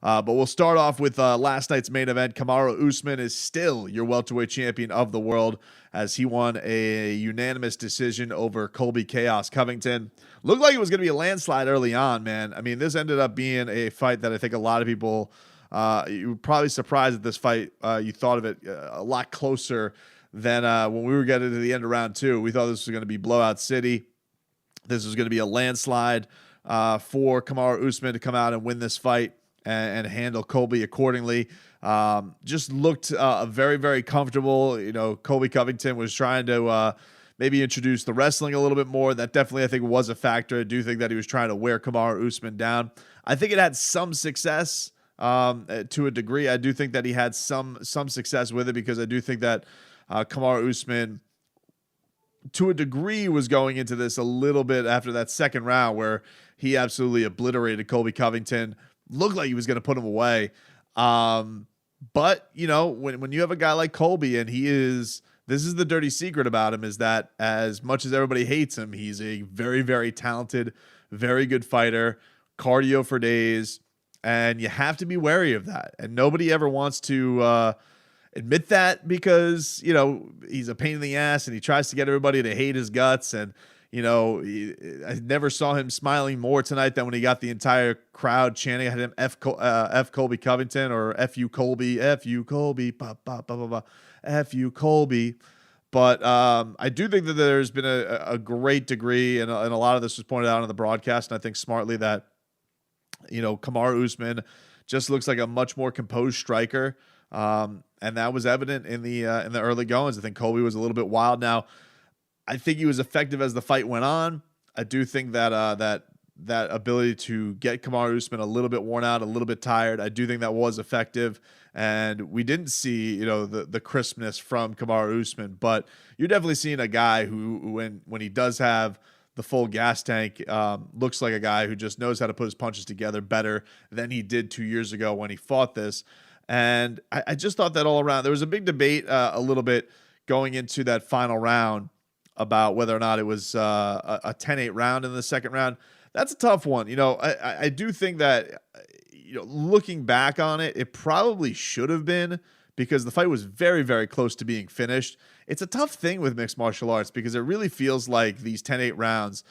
But we'll start off with last night's main event. Kamaru Usman is still your welterweight champion of the world as he won a unanimous decision over Colby Chaos Covington. Looked like it was going to be a landslide early on, man. I mean, this ended up being a fight that I think a lot of people, you were probably surprised at this fight. You thought of it a lot closer than when we were getting to the end of round 2. We thought this was going to be blowout city. This was going to be a landslide for Kamaru Usman to come out and win this fight and handle Colby accordingly. Just looked very, very comfortable. You know, Colby Covington was trying to maybe introduce the wrestling a little bit more. That definitely, I think, was a factor. I do think that he was trying to wear Kamaru Usman down. I think it had some success to a degree. I do think that he had some success with it because I do think that Kamaru Usman, to a degree, was going into this a little bit after that second round where he absolutely obliterated Colby Covington. Looked like he was going to put him away. But, you know, when you have a guy like Colby, and this is the dirty secret about him, is that as much as everybody hates him, he's a very, very talented, very good fighter, cardio for days, and you have to be wary of that. And nobody ever wants to admit that because, you know, he's a pain in the ass and he tries to get everybody to hate his guts. And, you know, I never saw him smiling more tonight than when he got the entire crowd chanting at him, F Colby Covington, or F you Colby, F you Colby, bah, bah, bah, bah, bah, F you Colby. But I do think that there's been a great degree, and a lot of this was pointed out on the broadcast, and I think smartly, that, you know, Kamaru Usman just looks like a much more composed striker. And that was evident in the early goings. I think Colby was a little bit wild. Now, I think he was effective as the fight went on. I do think that that ability to get Kamaru Usman a little bit worn out, a little bit tired, I do think that was effective. And we didn't see, you know, the crispness from Kamaru Usman, but you're definitely seeing a guy who when he does have the full gas tank, looks like a guy who just knows how to put his punches together better than he did 2 years ago when he fought this. And I just thought that all around, there was a big debate a little bit going into that final round about whether or not it was a 10-8 round in the second round. That's a tough one. You know, I do think that, you know, looking back on it, it probably should have been, because the fight was very, very close to being finished. It's a tough thing with mixed martial arts because it really feels like these 10-8 rounds,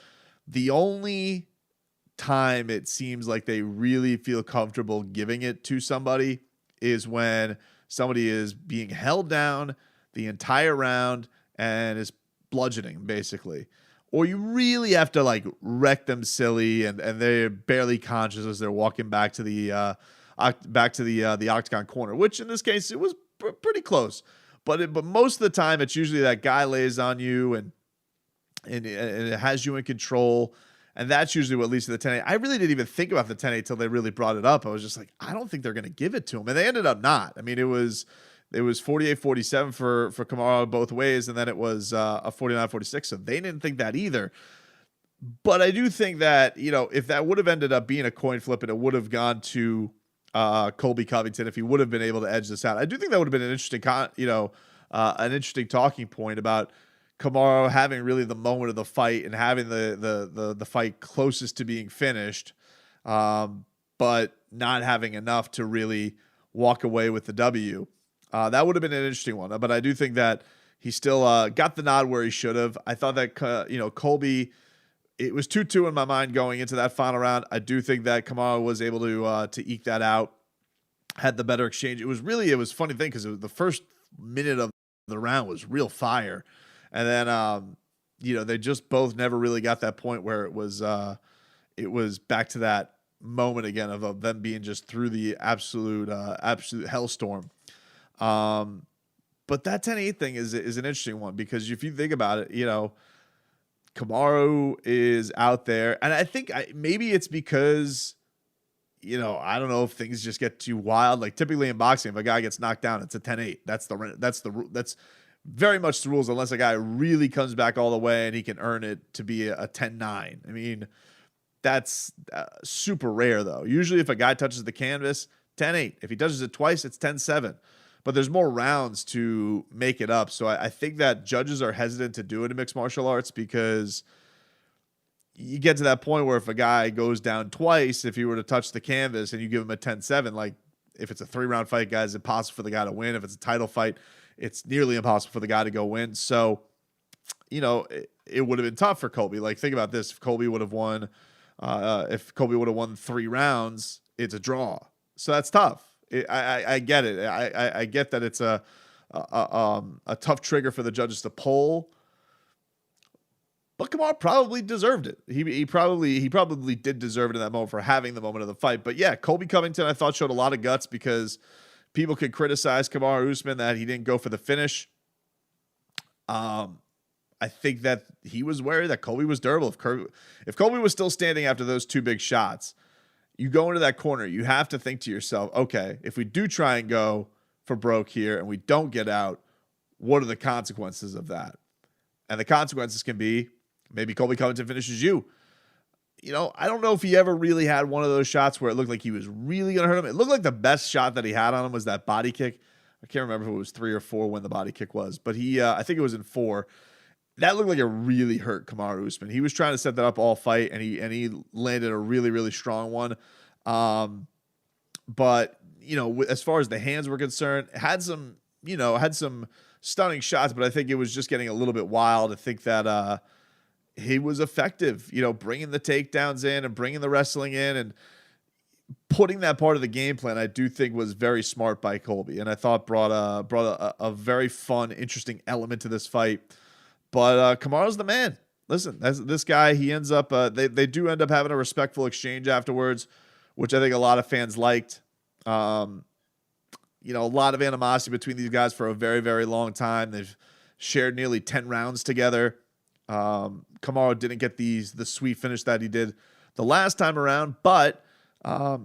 the only time it seems like they really feel comfortable giving it to somebody is when somebody is being held down the entire round and is bludgeoning, basically. Or you really have to like wreck them silly and they're barely conscious as they're walking back to the octagon corner, which in this case it was pretty close. But most of the time it's usually that guy lays on you and it has you in control. And that's usually what leads to the 10-8. I really didn't even think about the 10-8 till they really brought it up. I was just like, I don't think they're going to give it to him. And they ended up not. I mean, it was 48-47 for Kamaru both ways, and then it was a 49-46. So they didn't think that either. But I do think that, you know, if that would have ended up being a coin flip and it would have gone to Colby Covington, if he would have been able to edge this out, I do think that would have been an interesting, an interesting talking point about Kamaru having really the moment of the fight and having the fight closest to being finished, but not having enough to really walk away with the W. That would have been an interesting one. But I do think that he still got the nod where he should have. I thought that, Colby, it was 2-2 in my mind going into that final round. I do think that Kamaru was able to eke that out, had the better exchange. It was a funny thing because the first minute of the round was real fire. And then, they just both never really got that point where it was back to that moment again of them being just through the absolute hellstorm. But that 10-8 thing is an interesting one because if you think about it, you know, Kamaru is out there, and I think maybe it's because, you know, I don't know if things just get too wild. Like typically in boxing, if a guy gets knocked down, it's a 10-8. That's very much the rules, unless a guy really comes back all the way and he can earn it to be a 10-9. I mean, that's super rare though. Usually if a guy touches the canvas, 10-8. If he touches it twice, it's 10-7. But there's more rounds to make it up. So I think that judges are hesitant to do it in mixed martial arts because you get to that point where if a guy goes down twice, if he were to touch the canvas and you give him a 10-7, like if it's a 3-round fight, guys, it's impossible for the guy to win. If it's a title fight, it's nearly impossible for the guy to go win. So, it would have been tough for Colby. Like, think about this. If Colby would have won 3 rounds, it's a draw. So that's tough. I get it. I get that it's a tough trigger for the judges to pull. But Kamaru probably deserved it. He probably did deserve it in that moment for having the moment of the fight. But yeah, Colby Covington, I thought, showed a lot of guts because people could criticize Kamaru Usman that he didn't go for the finish. I think that he was wary that Colby was durable. If Colby was still standing after those 2 big shots, you go into that corner, you have to think to yourself, okay, if we do try and go for broke here and we don't get out, what are the consequences of that? And the consequences can be maybe Colby Covington finishes you. I don't know if he ever really had one of those shots where it looked like he was really going to hurt him. It looked like the best shot that he had on him was that body kick. I can't remember if it was 3 or 4 when the body kick was, but I think it was in 4. That looked like it really hurt Kamaru Usman. He was trying to set that up all fight, and he landed a really, really strong one. But as far as the hands were concerned, had some stunning shots, but I think it was just getting a little bit wild. I think that he was effective, bringing the takedowns in and bringing the wrestling in and putting that part of the game plan. I do think was very smart by Colby, and I thought brought a very fun, interesting element to this fight. But Kamaru's the man. Listen, this guy, he ends up, they do end up having a respectful exchange afterwards, which I think a lot of fans liked. A lot of animosity between these guys for a very, very long time. They've shared nearly 10 rounds together. Kamaru didn't get the sweet finish that he did the last time around, but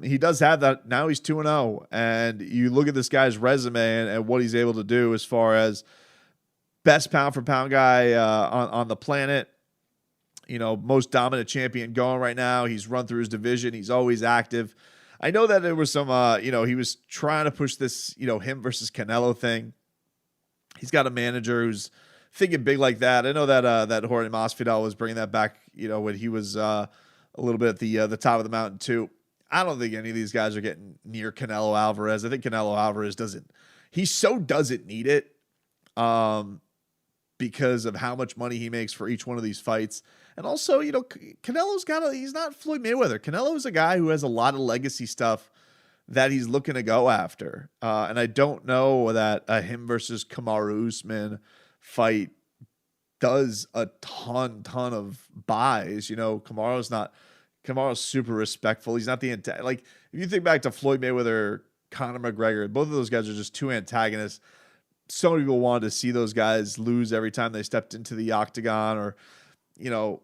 he does have that. Now he's 2-0. And you look at this guy's resume and what he's able to do as far as best pound for pound guy on the planet, most dominant champion going right now. He's run through his division. He's always active. I know that there was some, he was trying to push this, him versus Canelo thing. He's got a manager who's thinking big like that. I know that Jorge Masvidal was bringing that back, when he was a little bit at the top of the mountain too. I don't think any of these guys are getting near Canelo Alvarez. I think Canelo Alvarez doesn't need it. Because of how much money he makes for each one of these fights. And also, Canelo's he's not Floyd Mayweather. Canelo's a guy who has a lot of legacy stuff that he's looking to go after. And I don't know that a him versus Kamaru Usman fight does a ton of buys. Kamaru's super respectful. He's not if you think back to Floyd Mayweather, Conor McGregor, both of those guys are just 2 antagonists. So many people wanted to see those guys lose every time they stepped into the octagon, or,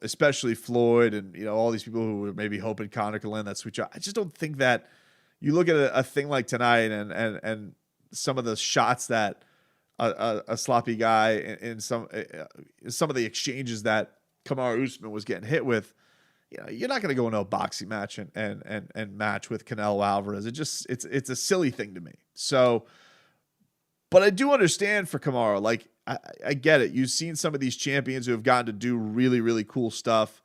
especially Floyd and, all these people who were maybe hoping Conor could land that sweet shot. I just don't think that you look at a thing like tonight and some of the shots that a sloppy guy in some of the exchanges that Kamaru Usman was getting hit with. You're not going to go into a boxing match and match with Canelo Alvarez. It's a silly thing to me. So, but I do understand for Kamaru. Like, I get it. You've seen some of these champions who have gotten to do really, really cool stuff.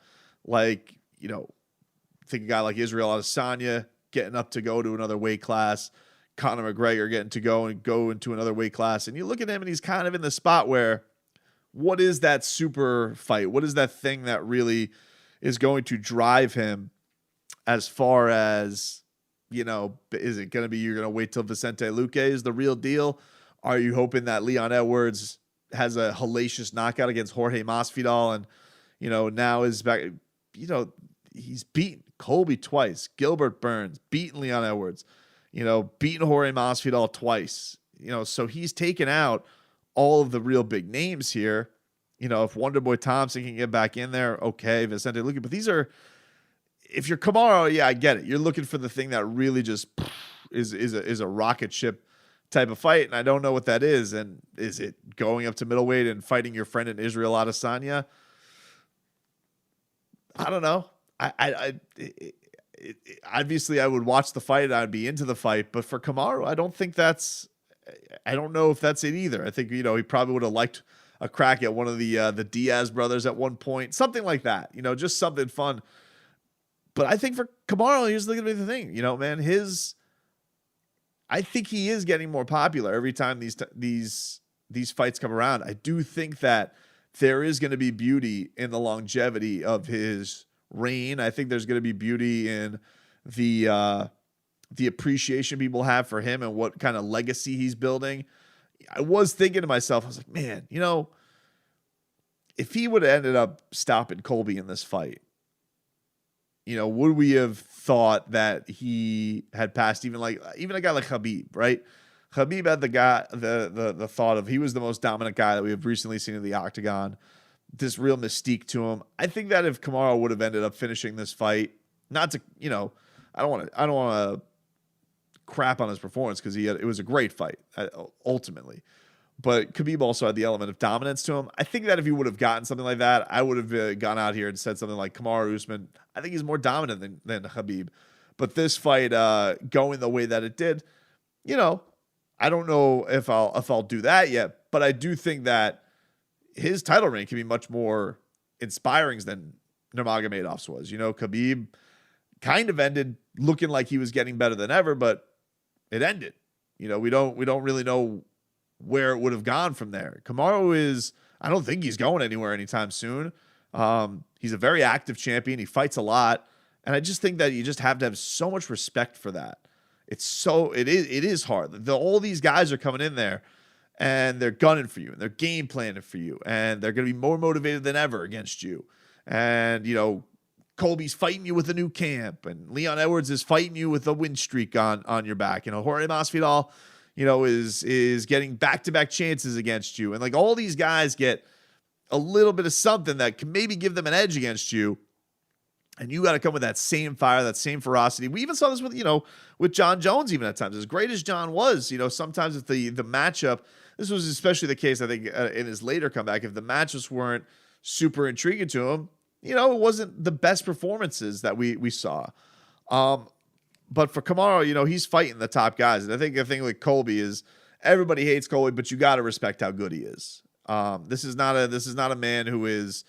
Like, think a guy like Israel Adesanya getting up to go to another weight class. Conor McGregor getting to go into another weight class. And you look at him and he's kind of in the spot where, what is that super fight? What is that thing that really is going to drive him as far as, is it going to be you're going to wait till Vicente Luque is the real deal? Are you hoping that Leon Edwards has a hellacious knockout against Jorge Masvidal and, now is back, he's beaten Colby twice, Gilbert Burns, beaten Leon Edwards, beaten Jorge Masvidal twice, so he's taken out all of the real big names here. If Wonderboy Thompson can get back in there, okay, Vicente Luque, but these are, if you're Kamaru, yeah, I get it. You're looking for the thing that really just is a rocket ship type of fight, and I don't know what that is. And is it going up to middleweight and fighting your friend in Israel Adesanya? I don't know. Obviously I would watch the fight. I'd be into the fight, but for Kamaru, I don't know if that's it either. I think, he probably would have liked a crack at one of the Diaz brothers at one point, something like that. Just something fun. But I think for Kamaru, here's going to be the thing. Man, I think he is getting more popular every time these fights come around. I do think that there is going to be beauty in the longevity of his reign. I think there's going to be beauty in the appreciation people have for him and what kind of legacy he's building. I was thinking to myself, I was like, man, if he would have ended up stopping Colby in this fight, would we have thought that he had passed even a guy like Khabib, right? Khabib had the thought of he was the most dominant guy that we have recently seen in the octagon. This real mystique to him. I think that if Kamaru would have ended up finishing this fight, not to, I don't want to crap on his performance because it was a great fight ultimately. But Khabib also had the element of dominance to him. I think that if he would have gotten something like that, I would have gone out here and said something like Kamaru Usman. I think he's more dominant than Khabib. But this fight going the way that it did, I don't know if I'll do that yet. But I do think that his title reign can be much more inspiring than Nurmagomedov's was. Khabib kind of ended looking like he was getting better than ever, but it ended. We don't really know where it would have gone from there. Kamaru I don't think he's going anywhere anytime soon. He's a very active champion. He fights a lot. And I just think that you just have to have so much respect for that. It is hard. All these guys are coming in there and they're gunning for you and they're game planning for you and they're going to be more motivated than ever against you. And, Colby's fighting you with a new camp and Leon Edwards is fighting you with a win streak on your back. Jorge Masvidal, is getting back-to-back chances against you. And like all these guys get a little bit of something that can maybe give them an edge against you. And you got to come with that same fire, that same ferocity. We even saw this with John Jones even at times. As great as John was, sometimes if the matchup, this was especially the case, I think, in his later comeback, if the matchups weren't super intriguing to him, it wasn't the best performances that we saw. But for Kamaru, he's fighting the top guys. And I think the thing with Colby is everybody hates Colby, but you got to respect how good he is. This is not a man who is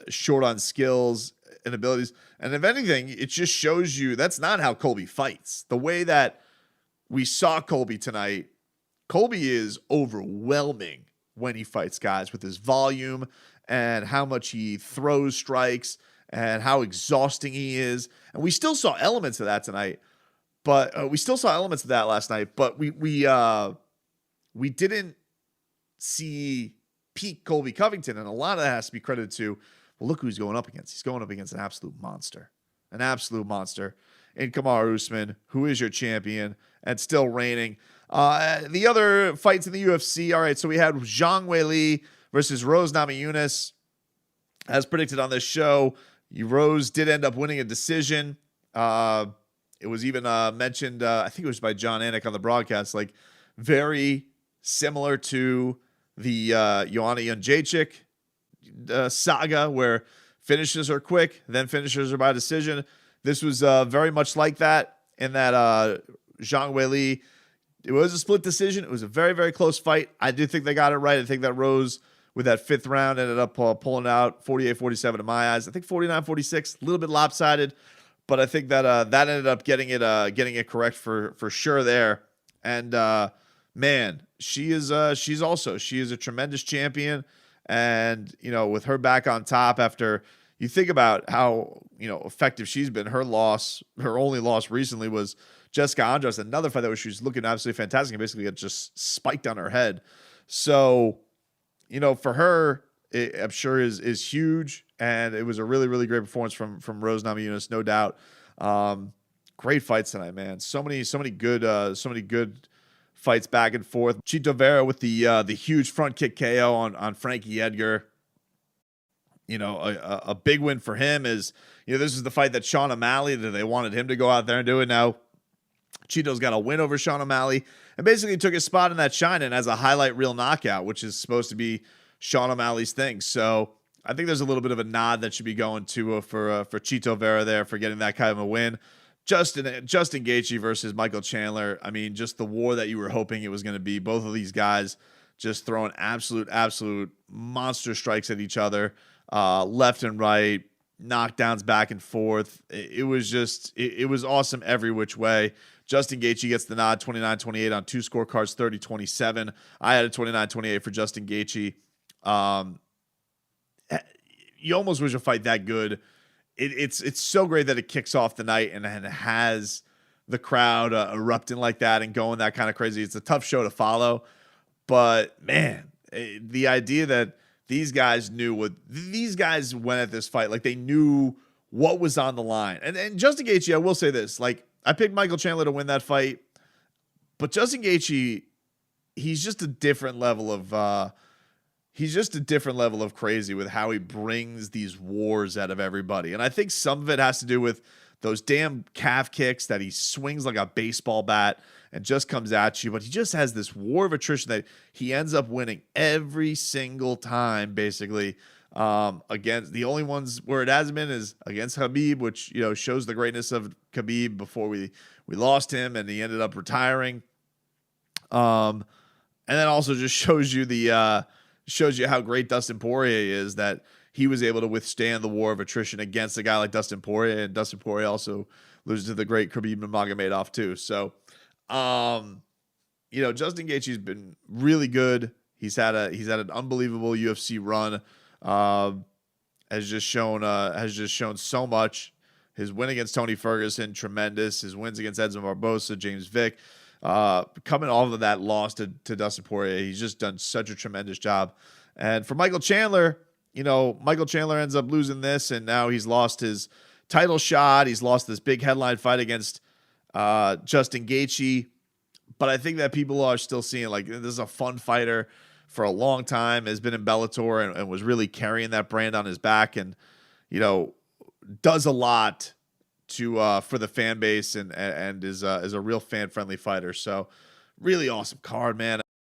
short on skills and abilities. And if anything, it just shows you that's not how Colby fights. The way that we saw Colby tonight, Colby is overwhelming when he fights guys with his volume and how much he throws strikes and how exhausting he is. And we still saw elements of that tonight, but we still saw elements of that last night, but we didn't see peak Colby Covington. And a lot of that has to be credited to, well, look who he's going up against. He's going up against an absolute monster in Kamaru Usman, who is your champion and still reigning. The other fights in the UFC. All right. So we had Zhang Weili versus Rose Namajunas. As predicted on this show, Rose did end up winning a decision. It was even mentioned, I think it was by John Anik on the broadcast, like very similar to the Joanna Jędrzejczyk saga, where finishes are quick, then finishes are by decision. This was very much like that, in that Zhang Weili, it was a split decision. It was a very, very close fight. I do think they got it right. I think that Rose, with that fifth round, ended up pulling out 48-47 in my eyes. I think 49-46, a little bit lopsided, but I think that that ended up getting it correct for sure there. And man, she is a tremendous champion. And with her back on top, after you think about how effective she's been, her only loss recently was Jessica Andrade, another fight that she was looking absolutely fantastic and basically got just spiked on her head. So, for her, I'm sure is huge, and it was a really, really great performance from Rose Namajunas, no doubt. Great fights tonight, man. So many good fights back and forth. Chito Vera with the huge front kick KO on Frankie Edgar. A big win for him is, this is the fight that Sean O'Malley, that they wanted him to go out there and do it. Now, Chito's got a win over Sean O'Malley and basically took his spot in that shine-in as a highlight reel knockout, which is supposed to be Sean O'Malley's thing. So I think there's a little bit of a nod that should be going to for Chito Vera there for getting that kind of a win. Justin Gaethje versus Michael Chandler. I mean, just the war that you were hoping it was going to be. Both of these guys just throwing absolute monster strikes at each other, left and right, knockdowns back and forth. It was awesome every which way. Justin Gaethje gets the nod, 29-28 on 2 scorecards, 30-27. I had a 29-28 for Justin Gaethje. You almost wish a fight that good. It's so great that it kicks off the night and has the crowd erupting like that and going that kind of crazy. It's a tough show to follow, but man, the idea that these guys knew these guys went at this fight like they knew what was on the line. And Justin Gaethje, I will say this, like, I picked Michael Chandler to win that fight, but Justin Gaethje, he's just a different level of crazy with how he brings these wars out of everybody. And I think some of it has to do with those damn calf kicks that he swings like a baseball bat and just comes at you. But he just has this war of attrition that he ends up winning every single time, basically. Against the only ones where it hasn't been is against Khabib, which, you know, shows the greatness of Khabib before we lost him and he ended up retiring. And then also just shows you how great Dustin Poirier is, that he was able to withstand the war of attrition against a guy like Dustin Poirier, and Dustin Poirier also loses to the great Khabib Nurmagomedov too. So, you know, Justin Gaethje's been really good. He's had an unbelievable UFC run. Has just shown so much. His win against Tony Ferguson, tremendous. His wins against Edson Barbosa, James Vick, coming off of that loss to Dustin Poirier, he's just done such a tremendous job. And for Michael Chandler, you know, Michael Chandler ends up losing this, and now he's lost his title shot. He's lost this big headline fight against Justin Gaethje. But I think that people are still seeing, like, this is a fun fighter for a long time, has been in Bellator and was really carrying that brand on his back, and, you know, does a lot to for the fan base and is a real fan friendly fighter. So really awesome card, man.